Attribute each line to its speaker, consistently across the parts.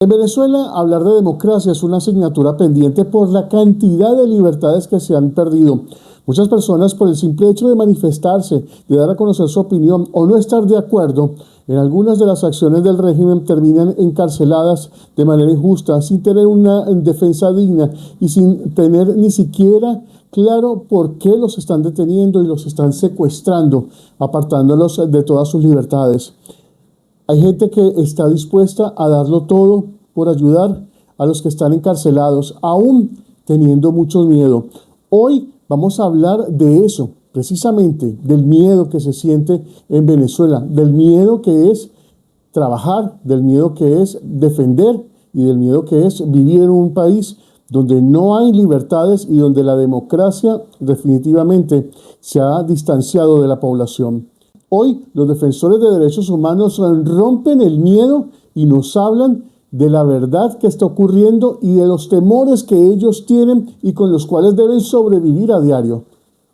Speaker 1: En Venezuela, hablar de democracia es una asignatura pendiente por la cantidad de libertades que se han perdido. Muchas personas, por el simple hecho de manifestarse, de dar a conocer su opinión o no estar de acuerdo en algunas de las acciones del régimen, terminan encarceladas de manera injusta, sin tener una defensa digna y sin tener ni siquiera claro por qué los están deteniendo y los están secuestrando, apartándolos de todas sus libertades. Hay gente que está dispuesta a darlo todo por ayudar a los que están encarcelados, aún teniendo mucho miedo. Hoy vamos a hablar de eso, precisamente, del miedo que se siente en Venezuela, del miedo que es trabajar, del miedo que es defender y del miedo que es vivir en un país donde no hay libertades y donde la democracia definitivamente se ha distanciado de la población. Hoy los defensores de derechos humanos rompen el miedo y nos hablan de la verdad que está ocurriendo y de los temores que ellos tienen y con los cuales deben sobrevivir a diario.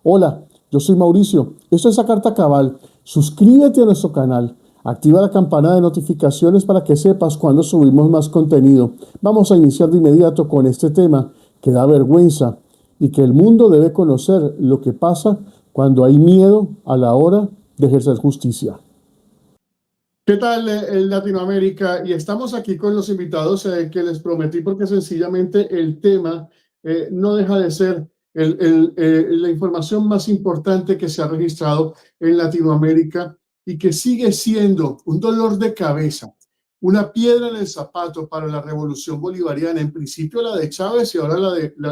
Speaker 1: Hola, yo soy Mauricio, esto es A Carta Cabal. Suscríbete a nuestro canal, activa la campana de notificaciones para que sepas cuando subimos más contenido. Vamos a iniciar de inmediato con este tema que da vergüenza y que el mundo debe conocer lo que pasa cuando hay miedo a la hora de ejercer justicia. ¿Qué tal Latinoamérica? Y estamos aquí con los invitados que les prometí porque sencillamente el tema no deja de ser la información más importante que se ha registrado en Latinoamérica y que sigue siendo un dolor de cabeza, una piedra en el zapato para la revolución bolivariana, en principio la de Chávez y ahora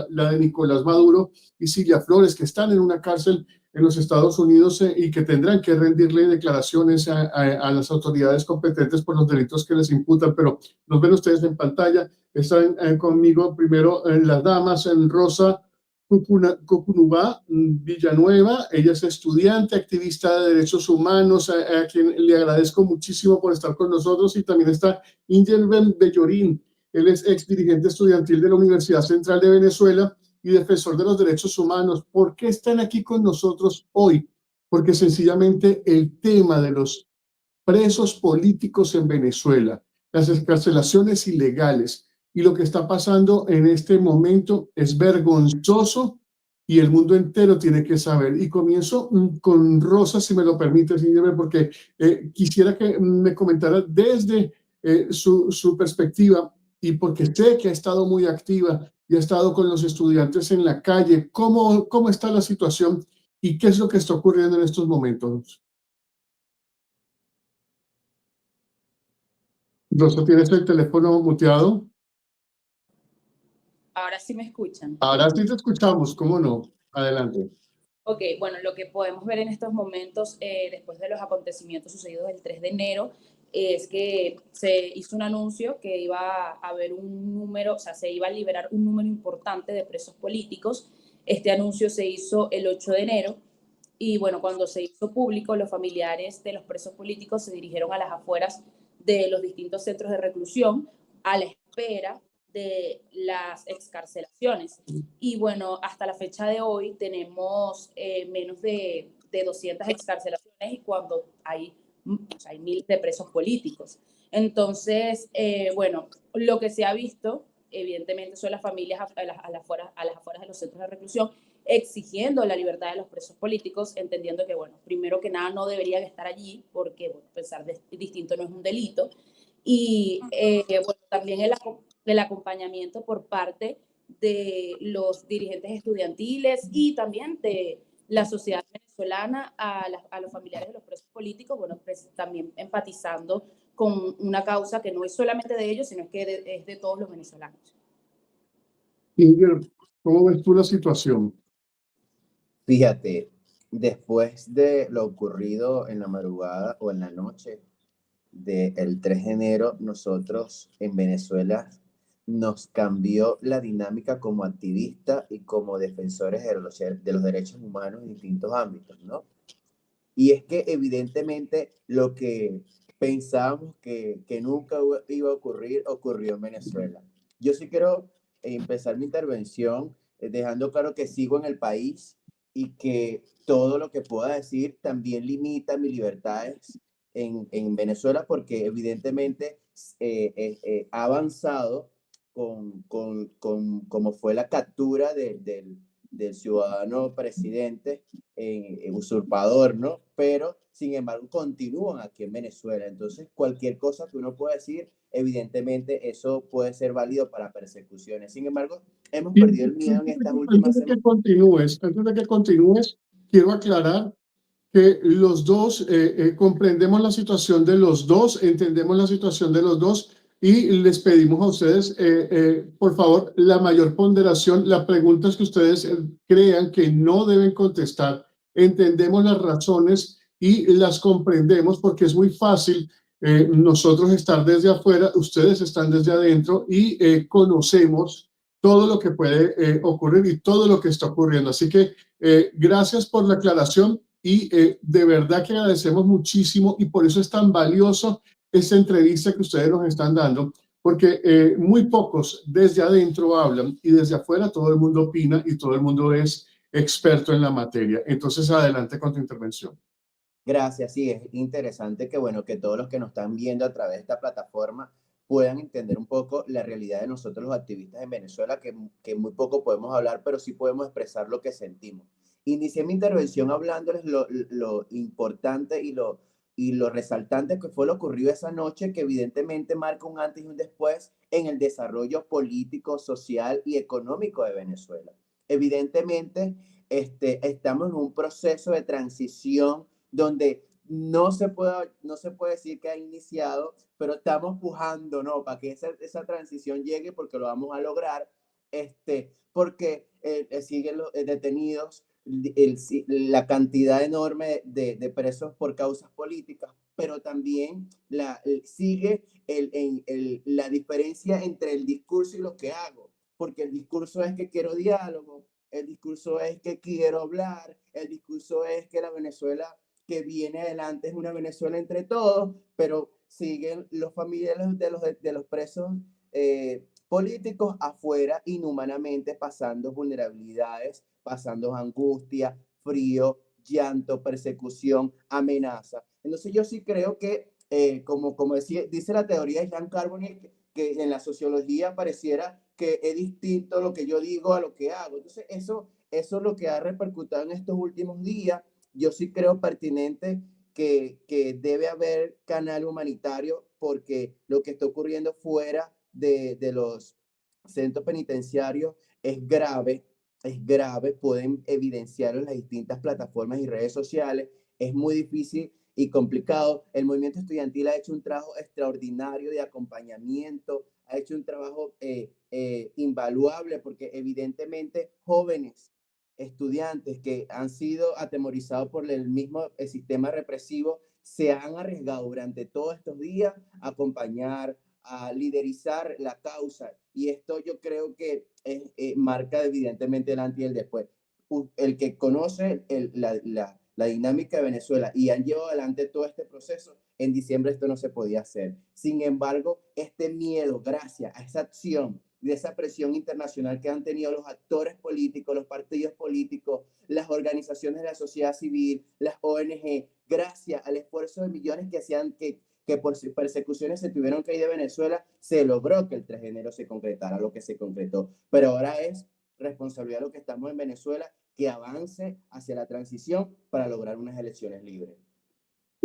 Speaker 1: la de Nicolás Maduro y Cilia Flores, que están en una cárcel en los Estados Unidos y que tendrán que rendirle declaraciones a las autoridades competentes por los delitos que les imputan. Pero los ven ustedes en pantalla. Están conmigo primero las damas en Rosa Cucunubá Villanueva. Ella es estudiante, activista de derechos humanos, a quien le agradezco muchísimo por estar con nosotros. Y también está Ingelben Bellorín. Él es ex dirigente estudiantil de la Universidad Central de Venezuela y defensor de los derechos humanos. ¿Por qué están aquí con nosotros hoy? Porque sencillamente el tema de los presos políticos en Venezuela, las excarcelaciones ilegales y lo que está pasando en este momento es vergonzoso y el mundo entero tiene que saber. Y comienzo con Rosa, si me lo permite, señor, porque quisiera que me comentara desde su perspectiva y porque sé que ha estado muy activa y ha estado con los estudiantes en la calle. ¿Cómo está la situación y qué es lo que está ocurriendo en estos momentos? Rosa, ¿tienes el teléfono muteado?
Speaker 2: Ahora sí me escuchan.
Speaker 1: Ahora sí te escuchamos, ¿cómo no? Adelante.
Speaker 2: Ok, bueno, lo que podemos ver en estos momentos, después de los acontecimientos sucedidos el 3 de enero, es que se hizo un anuncio que iba a haber un número, o sea, se iba a liberar un número importante de presos políticos. Este anuncio se hizo el 8 de enero y bueno, cuando se hizo público, los familiares de los presos políticos se dirigieron a las afueras de los distintos centros de reclusión a la espera de las excarcelaciones. Y bueno, hasta la fecha de hoy tenemos menos de 200 excarcelaciones y cuando hay miles de presos políticos. Entonces, bueno, lo que se ha visto, evidentemente, son las familias a las afueras de los centros de reclusión exigiendo la libertad de los presos políticos, entendiendo que, bueno, primero que nada no deberían estar allí porque, bueno, pensar distinto no es un delito. Y, bueno, también el acompañamiento por parte de los dirigentes estudiantiles y también de la sociedad venezolana a los familiares de los presos políticos, bueno, pues también empatizando con una causa que no es solamente de ellos, sino que es de todos los venezolanos.
Speaker 1: Inger, ¿cómo ves tú la situación?
Speaker 3: Fíjate, después de lo ocurrido en la madrugada o en la noche del 3 de enero, nosotros en Venezuela nos cambió la dinámica como activistas y como defensores de los derechos humanos en distintos ámbitos, ¿no? Y es que evidentemente lo que pensábamos que nunca iba a ocurrir, ocurrió en Venezuela. Yo sí quiero empezar mi intervención dejando claro que sigo en el país y que todo lo que pueda decir también limita mis libertades en Venezuela, porque evidentemente ha avanzado como fue la captura del ciudadano presidente usurpador, ¿no? Pero, sin embargo, continúan aquí en Venezuela. Entonces, cualquier cosa que uno pueda decir, evidentemente, eso puede ser válido para persecuciones. Sin embargo, hemos
Speaker 1: Y
Speaker 3: perdido el miedo en estas
Speaker 1: antes
Speaker 3: últimas
Speaker 1: de
Speaker 3: semanas.
Speaker 1: que continúes, quiero aclarar que los dos comprendemos la situación de los dos, entendemos la situación de los dos y les pedimos a ustedes, por favor, la mayor ponderación, las preguntas que ustedes crean que no deben contestar. Entendemos las razones y las comprendemos porque es muy fácil nosotros estar desde afuera, ustedes están desde adentro y conocemos todo lo que puede ocurrir y todo lo que está ocurriendo. Así que gracias por la aclaración y de verdad que agradecemos muchísimo y por eso es tan valioso esta entrevista que ustedes nos están dando, porque muy pocos desde adentro hablan y desde afuera todo el mundo opina y todo el mundo es experto en la materia. Entonces, adelante con tu intervención.
Speaker 3: Gracias, sí, es interesante que, bueno, que todos los que nos están viendo a través de esta plataforma puedan entender un poco la realidad de nosotros los activistas en Venezuela, que muy poco podemos hablar, pero sí podemos expresar lo que sentimos. Inicié mi intervención hablándoles lo importante y lo resaltante que fue lo ocurrido esa noche, que evidentemente marca un antes y un después en el desarrollo político, social y económico de Venezuela. Evidentemente, estamos en un proceso de transición donde no se puede decir que ha iniciado, pero estamos pujando, ¿no? Para que esa transición llegue, porque lo vamos a lograr, porque siguen los detenidos, la cantidad enorme de presos por causas políticas, pero también sigue la diferencia entre el discurso y lo que hago, porque el discurso es que quiero diálogo, el discurso es que quiero hablar, el discurso es que la Venezuela que viene adelante es una Venezuela entre todos, pero siguen los familiares de los presos políticos afuera inhumanamente, pasando vulnerabilidades, pasando angustia, frío, llanto, persecución, amenaza. Entonces yo sí creo que, como dice la teoría de Jean Carbonell, que en la sociología pareciera que es distinto lo que yo digo a lo que hago. Entonces eso es lo que ha repercutido en estos últimos días. Yo sí creo pertinente que debe haber canal humanitario, porque lo que está ocurriendo fuera de los centros penitenciarios es grave, pueden evidenciarlo en las distintas plataformas y redes sociales, es muy difícil y complicado. El movimiento estudiantil ha hecho un trabajo extraordinario de acompañamiento, ha hecho un trabajo invaluable, porque evidentemente jóvenes estudiantes que han sido atemorizados por el mismo sistema represivo se han arriesgado durante todos estos días a acompañar, a liderizar la causa. Y esto yo creo que marca evidentemente el antes y el después. El que conoce la dinámica de Venezuela y han llevado adelante todo este proceso, en diciembre esto no se podía hacer. Sin embargo, este miedo, gracias a esa acción de esa presión internacional que han tenido los actores políticos, los partidos políticos, las organizaciones de la sociedad civil, las ONG, gracias al esfuerzo de millones que hacían que por persecuciones se tuvieron que ir de Venezuela, se logró que el 3 de enero se concretara lo que se concretó. Pero ahora es responsabilidad de los que estamos en Venezuela que avance hacia la transición para lograr unas elecciones libres.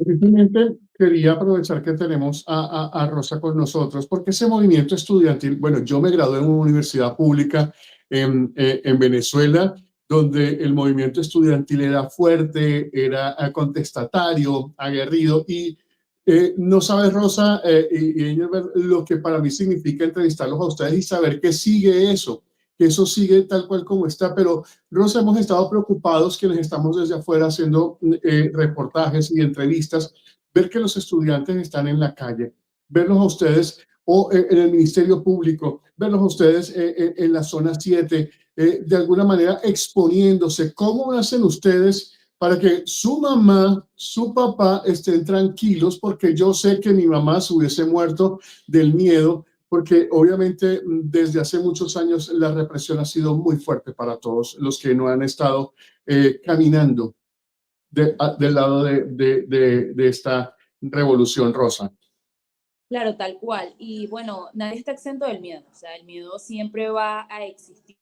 Speaker 1: Simplemente quería aprovechar que tenemos a Rosa con nosotros, porque ese movimiento estudiantil, bueno, yo me gradué en una universidad pública en Venezuela, donde el movimiento estudiantil era fuerte, era contestatario, aguerrido, y no sabes, Rosa y lo que para mí significa entrevistarlos a ustedes y saber que sigue eso, que eso sigue tal cual como está, pero Rosa, hemos estado preocupados quienes estamos desde afuera haciendo reportajes y entrevistas, ver que los estudiantes están en la calle, verlos a ustedes o en el Ministerio Público, verlos a ustedes en la zona 7, de alguna manera exponiéndose. ¿Cómo hacen ustedes para que su mamá, su papá estén tranquilos? Porque yo sé que mi mamá se hubiese muerto del miedo, porque obviamente desde hace muchos años la represión ha sido muy fuerte para todos los que no han estado caminando del lado de esta revolución rosa.
Speaker 2: Claro, tal cual. Y bueno, nadie está exento del miedo. O sea, el miedo siempre va a existir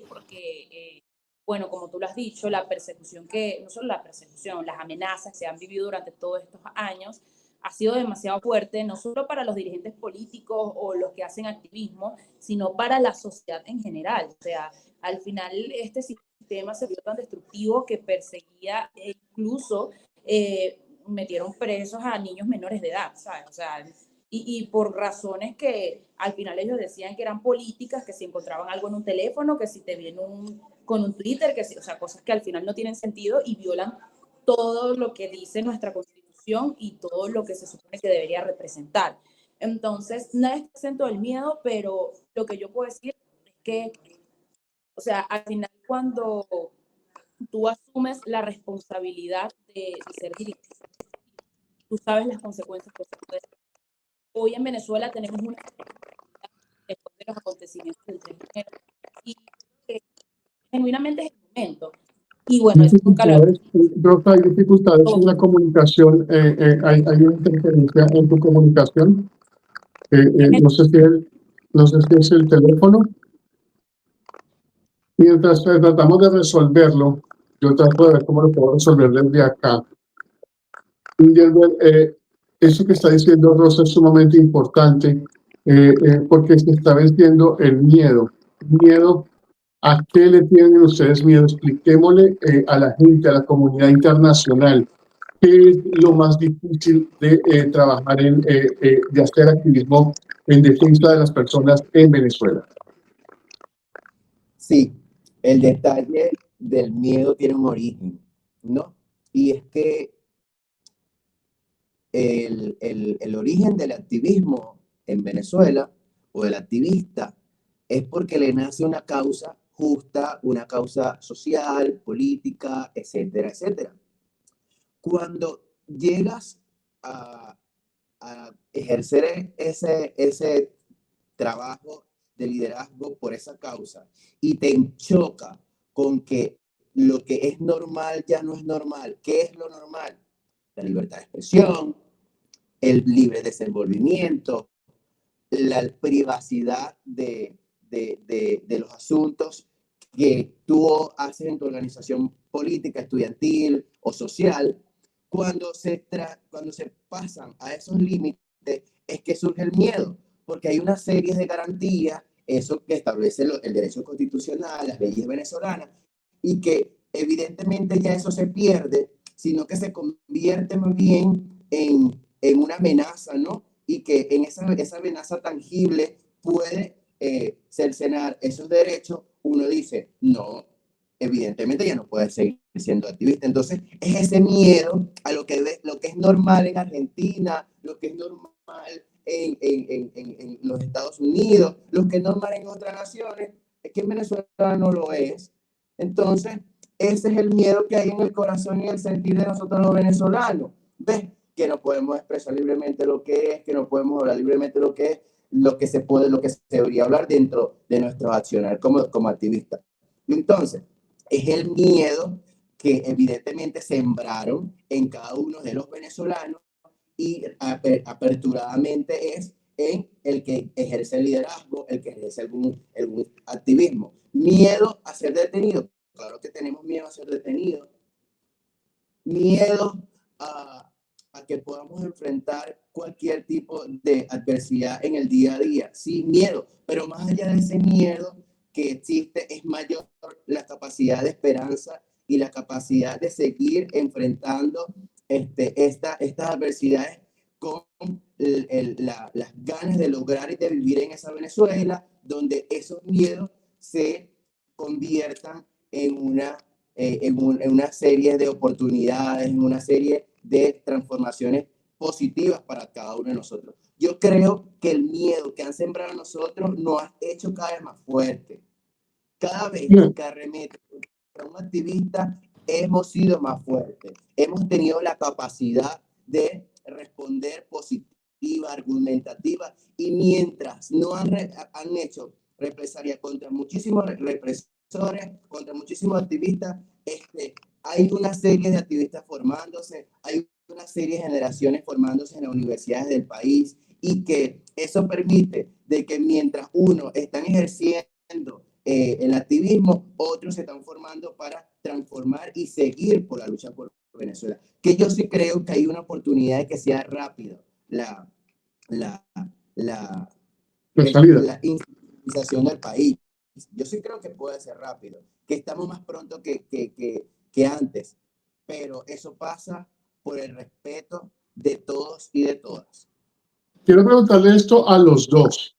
Speaker 2: porque, bueno, como tú lo has dicho, la persecución no solo la persecución, las amenazas que se han vivido durante todos estos años ha sido demasiado fuerte, no solo para los dirigentes políticos o los que hacen activismo, sino para la sociedad en general. O sea, al final este sistema se vio tan destructivo que perseguía e incluso metieron presos a niños menores de edad, ¿sabes? O sea, y por razones que al final ellos decían que eran políticas, que si encontraban algo en un teléfono, que si te viene con un Twitter, que si, o sea, cosas que al final no tienen sentido y violan todo lo que dice nuestra Constitución y todo lo que se supone que debería representar. Entonces, nada es exento del miedo, pero lo que yo puedo decir es que, o sea, al final cuando tú asumes la responsabilidad de ser dirigente, tú sabes las consecuencias que eso puede tener. Hoy en Venezuela tenemos una después de los acontecimientos del 3 de enero y genuinamente es el momento. Y bueno, eso nunca lo
Speaker 1: Dificultades, Rosa, hay dificultades en la comunicación, hay una interferencia en tu comunicación. No sé si es el teléfono. Mientras tratamos de resolverlo, yo trato de ver cómo lo puedo resolver desde acá. Y eso que está diciendo Rosa es sumamente importante porque se está venciendo el miedo. ¿Miedo a qué le tienen ustedes miedo? Expliquémosle a la gente, a la comunidad internacional, qué es lo más difícil de trabajar de hacer activismo en defensa de las personas en Venezuela.
Speaker 3: Sí, el detalle del miedo tiene un origen, ¿no? Y es que el origen del activismo en Venezuela o del activista es porque le nace una causa justa, una causa social, política, etcétera, etcétera. Cuando llegas a ejercer ese trabajo de liderazgo por esa causa y te choca con que lo que es normal ya no es normal. ¿Qué es lo normal? La libertad de expresión, el libre desenvolvimiento, la privacidad de los asuntos que tú haces en tu organización política, estudiantil o social. Cuando se pasan a esos límites es que surge el miedo, porque hay una serie de garantías, eso que establece el derecho constitucional, las leyes venezolanas, y que evidentemente ya eso se pierde, sino que se convierte más bien en una amenaza, ¿no? Y que en esa amenaza tangible puede cercenar esos derechos. Uno dice, no, evidentemente ya no puede seguir siendo activista. Entonces, es ese miedo a lo que es normal en Argentina, lo que es normal en los Estados Unidos, lo que es normal en otras naciones, es que en Venezuela no lo es. Entonces, ese es el miedo que hay en el corazón y el sentir de nosotros los venezolanos. ¿Ves? Que no podemos expresar libremente lo que es, que no podemos hablar libremente lo que es, lo que se puede, lo que se debería hablar dentro de nuestros accionar como activistas. Entonces, es el miedo que evidentemente sembraron en cada uno de los venezolanos y aperturadamente es en el que ejerce el liderazgo, el que ejerce algún activismo. Miedo a ser detenido. Claro que tenemos miedo a ser detenidos. Miedo a que podamos enfrentar cualquier tipo de adversidad en el día a día. Sí, miedo, pero más allá de ese miedo que existe, es mayor la capacidad de esperanza y la capacidad de seguir enfrentando estas adversidades con las ganas de lograr y de vivir en esa Venezuela, donde esos miedos se conviertan en una serie de oportunidades, en una serie de transformaciones positivas para cada uno de nosotros. Yo creo que el miedo que han sembrado a nosotros nos ha hecho cada vez más fuerte. Cada vez que arremete contra un activista, hemos sido más fuertes. Hemos tenido la capacidad de responder positiva, argumentativa, y mientras no han hecho represalia contra muchísimos represores, contra muchísimos activistas, hay una serie de activistas formándose, hay una serie de generaciones formándose en las universidades del país y que eso permite de que mientras unos están ejerciendo el activismo, otros se están formando para transformar y seguir por la lucha por Venezuela. Que yo sí creo que hay una oportunidad de que sea rápido la, la,
Speaker 1: salida.
Speaker 3: la institucionalización del país. Yo sí creo que puede ser rápido, que estamos más pronto que antes, pero eso pasa por el respeto de todos y de todas.
Speaker 1: Quiero preguntarle esto a los dos,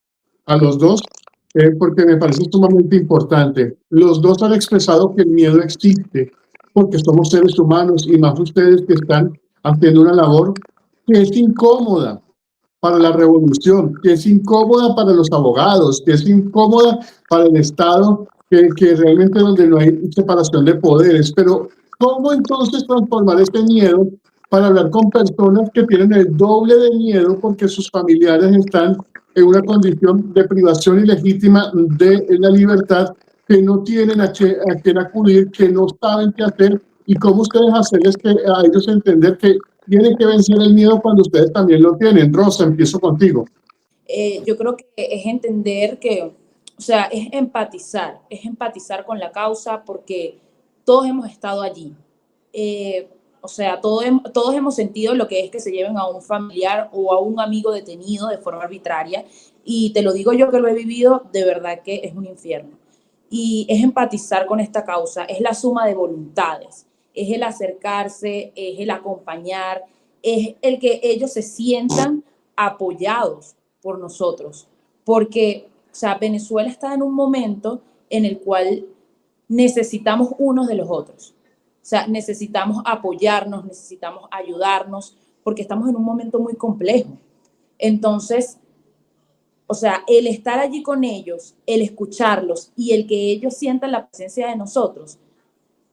Speaker 1: porque me parece sumamente importante. Los dos han expresado que el miedo existe, porque somos seres humanos y más ustedes que están haciendo una labor que es incómoda para la revolución, que es incómoda para los abogados, que es incómoda para el Estado, que realmente donde no hay separación de poderes. Pero, ¿cómo entonces transformar este miedo para hablar con personas que tienen el doble de miedo porque sus familiares están en una condición de privación ilegítima de la libertad, que no tienen a quién acudir, que no saben qué hacer? ¿Y cómo ustedes hacerles a ellos entender que tienen que vencer el miedo cuando ustedes también lo tienen? Rosa, empiezo contigo.
Speaker 2: Yo creo que es entender que, o sea, es empatizar con la causa porque todos hemos estado allí. O sea, todos hemos sentido lo que es que se lleven a un familiar o a un amigo detenido de forma arbitraria. Y te lo digo yo que lo he vivido, de verdad que es un infierno. Y es empatizar con esta causa, es la suma de voluntades, es el acercarse, es el acompañar, es el que ellos se sientan apoyados por nosotros. Porque, o sea, Venezuela está en un momento en el cual necesitamos unos de los otros. O sea, necesitamos apoyarnos, necesitamos ayudarnos, porque estamos en un momento muy complejo. Entonces, o sea, el estar allí con ellos, el escucharlos y el que ellos sientan la presencia de nosotros,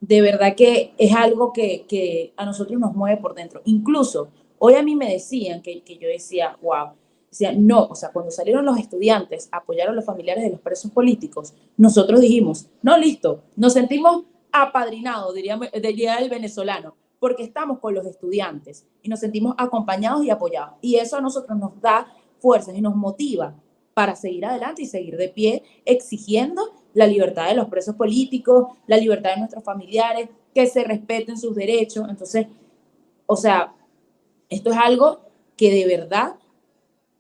Speaker 2: de verdad que es algo que a nosotros nos mueve por dentro. Incluso hoy a mí me decían que yo decía, wow, decía, no, o sea, cuando salieron los estudiantes a apoyar a los familiares de los presos políticos, nosotros dijimos, no, listo, nos sentimos apadrinados, diría el venezolano, porque estamos con los estudiantes y nos sentimos acompañados y apoyados. Y eso a nosotros nos da fuerzas y nos motiva para seguir adelante y seguir de pie exigiendo la libertad de los presos políticos, la libertad de nuestros familiares, que se respeten sus derechos. Entonces, o sea, esto es algo que de verdad,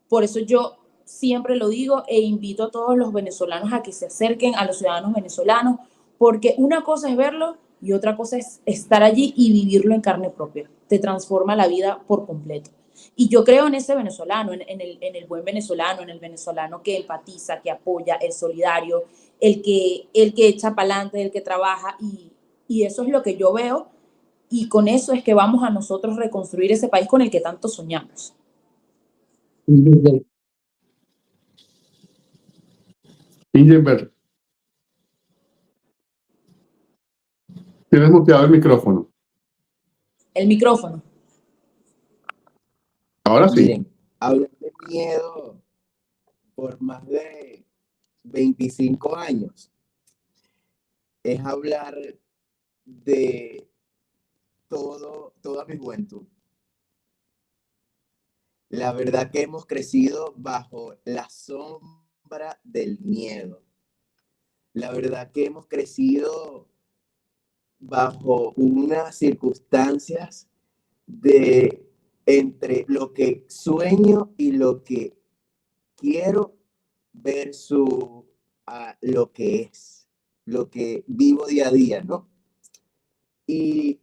Speaker 2: por eso yo siempre lo digo e invito a todos los venezolanos a que se acerquen a los ciudadanos venezolanos, porque una cosa es verlo y otra cosa es estar allí y vivirlo en carne propia. Te transforma la vida por completo. Y yo creo en ese venezolano, en el buen venezolano, en el venezolano que empatiza, que apoya, el solidario, el que echa para adelante, el que trabaja. Y eso es lo que yo veo y con eso es que vamos a nosotros reconstruir ese país con el que tanto soñamos.
Speaker 1: Ingenberg, tienes muteado el micrófono.
Speaker 2: El micrófono.
Speaker 1: Ahora sí.
Speaker 3: Miren, hablar de miedo por más de 25 años es hablar de toda mi juventud. La verdad que hemos crecido bajo la sombra del miedo. La verdad que hemos crecido bajo unas circunstancias de entre lo que sueño y lo que quiero versus lo que es, lo que vivo día a día, ¿no? Y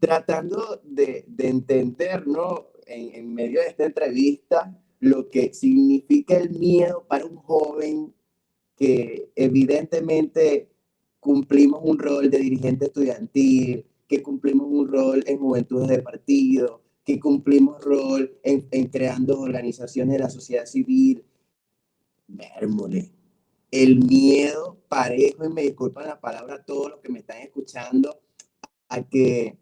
Speaker 3: tratando de entender, ¿no? En medio de esta entrevista, lo que significa el miedo para un joven que evidentemente cumplimos un rol de dirigente estudiantil, que cumplimos un rol en juventudes de partido, que cumplimos rol en creando organizaciones de la sociedad civil. Vérmole, el miedo parejo, y me disculpan la palabra a todos los que me están escuchando, a que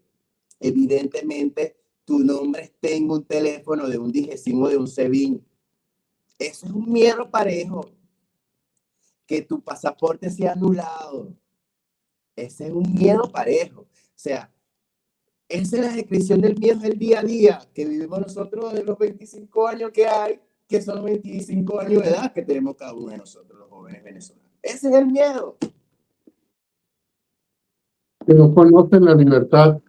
Speaker 3: evidentemente tu nombre esté en un teléfono de un Digecim o de un SEBIN. Eso es un miedo parejo. Que tu pasaporte sea anulado. Ese es un miedo parejo. O sea, Esa es la descripción del miedo del día a día que vivimos nosotros de los 25 años que hay, que son los 25 años de edad que tenemos cada uno de nosotros, los jóvenes venezolanos. Ese es el miedo.
Speaker 1: Que no conocen la libertad,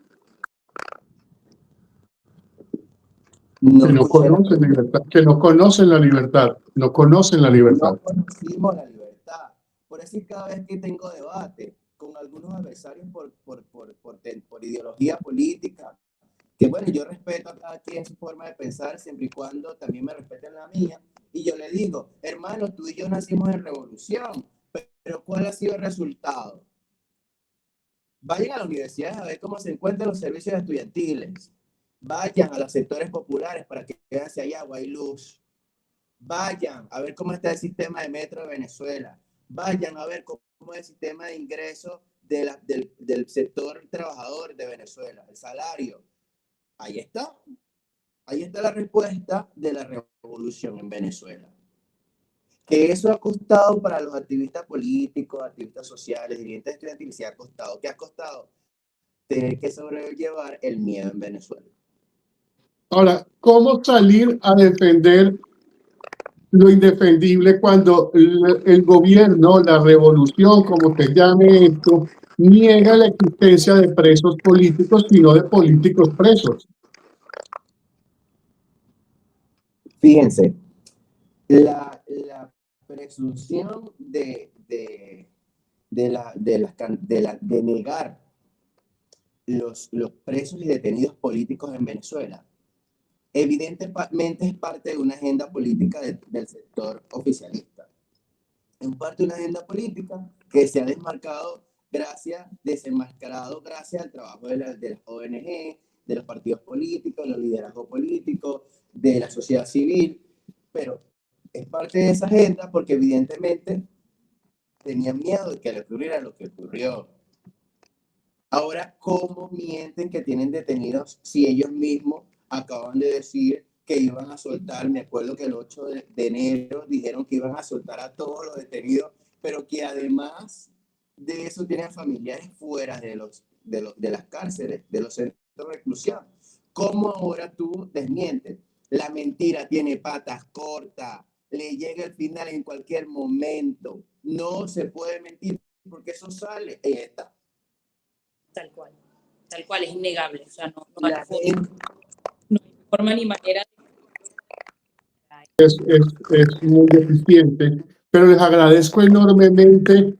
Speaker 3: No
Speaker 1: que no
Speaker 3: escuché la
Speaker 1: conocen la
Speaker 3: pregunta.
Speaker 1: libertad, que no conocen la libertad, no conocen la libertad.
Speaker 3: No conocimos la libertad. Por eso cada vez que tengo debate con algunos adversarios por ideología política, que bueno, yo respeto a cada quien su forma de pensar, siempre y cuando también me respeten la mía, y yo le digo, hermano, tú y yo nacimos en revolución, pero ¿cuál ha sido el resultado? Vayan a la universidad a ver cómo se encuentran los servicios estudiantiles. Vayan a los sectores populares para que vean si hay agua y luz. Vayan a ver cómo está el sistema de metro de Venezuela. Vayan a ver cómo es el sistema de ingresos del sector trabajador de Venezuela, el salario. Ahí está. Ahí está la respuesta de la revolución en Venezuela. Que eso ha costado para los activistas políticos, activistas sociales, dirigentes estudiantiles, ¿se ha costado? ¿Qué ha costado? Tener que sobrellevar el miedo en Venezuela.
Speaker 1: Ahora, ¿cómo salir a defender lo indefendible cuando el gobierno, la revolución, como se llame esto, niega la existencia de presos políticos, sino de políticos presos?
Speaker 3: Fíjense, la presunción de negar los presos y detenidos políticos en Venezuela, evidentemente es parte de una agenda política del sector oficialista. Es parte de una agenda política que se ha desenmascarado gracias al trabajo de las ONG, de los partidos políticos, de los liderazgos políticos, de la sociedad civil, pero es parte de esa agenda porque evidentemente tenían miedo de que le ocurriera lo que ocurrió. Ahora, ¿cómo mienten que tienen detenidos si ellos mismos acaban de decir que iban a soltar? Me acuerdo que el 8 de enero dijeron que iban a soltar a todos los detenidos, pero que además de eso tienen familiares fuera de las cárceles, de los centros de reclusión. ¿Cómo ahora tú desmientes? La mentira tiene patas cortas, le llega el final en cualquier momento. No se puede mentir porque eso sale. Ahí está.
Speaker 2: Tal cual, es innegable. O sea, no hay forma ni manera.
Speaker 1: Es muy deficiente, pero les agradezco enormemente,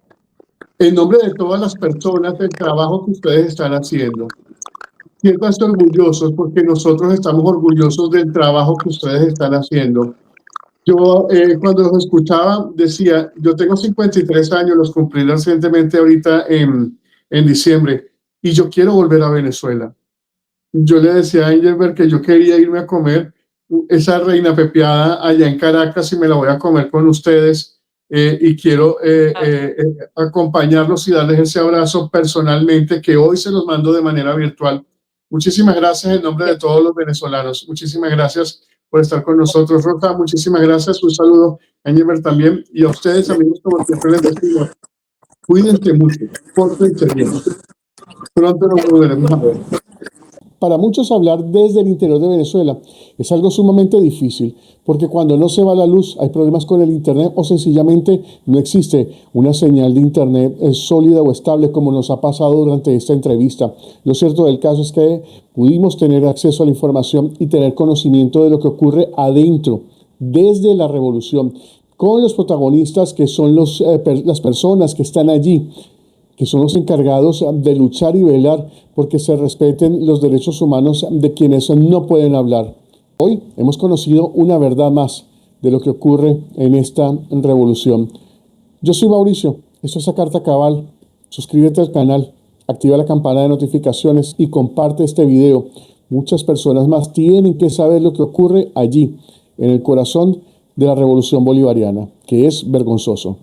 Speaker 1: en nombre de todas las personas, el trabajo que ustedes están haciendo. Siéntanse orgullosos porque nosotros estamos orgullosos del trabajo que ustedes están haciendo. Yo cuando los escuchaba decía, yo tengo 53 años, los cumplí recientemente ahorita en diciembre, y yo quiero volver a Venezuela. Yo le decía a Engelbert que yo quería irme a comer esa reina pepiada allá en Caracas y me la voy a comer con ustedes, y quiero acompañarlos y darles ese abrazo personalmente que hoy se los mando de manera virtual. Muchísimas gracias en nombre de todos los venezolanos. Muchísimas gracias por estar con nosotros, Rosa. Muchísimas gracias. Un saludo a Engelbert también. Y a ustedes, amigos, como siempre les decimos, cuídense mucho, pórtense bien. Pronto nos volveremos a ver. Para muchos hablar desde el interior de Venezuela es algo sumamente difícil, porque cuando no se va la luz hay problemas con el internet o sencillamente no existe una señal de internet sólida o estable como nos ha pasado durante esta entrevista. Lo cierto del caso es que pudimos tener acceso a la información y tener conocimiento de lo que ocurre adentro, desde la revolución, con los protagonistas que son las personas que están allí, que son los encargados de luchar y velar porque se respeten los derechos humanos de quienes no pueden hablar. Hoy hemos conocido una verdad más de lo que ocurre en esta revolución. Yo soy Mauricio, esto es A Carta Cabal. Suscríbete al canal, activa la campana de notificaciones y comparte este video. Muchas personas más tienen que saber lo que ocurre allí, en el corazón de la revolución bolivariana, que es vergonzoso.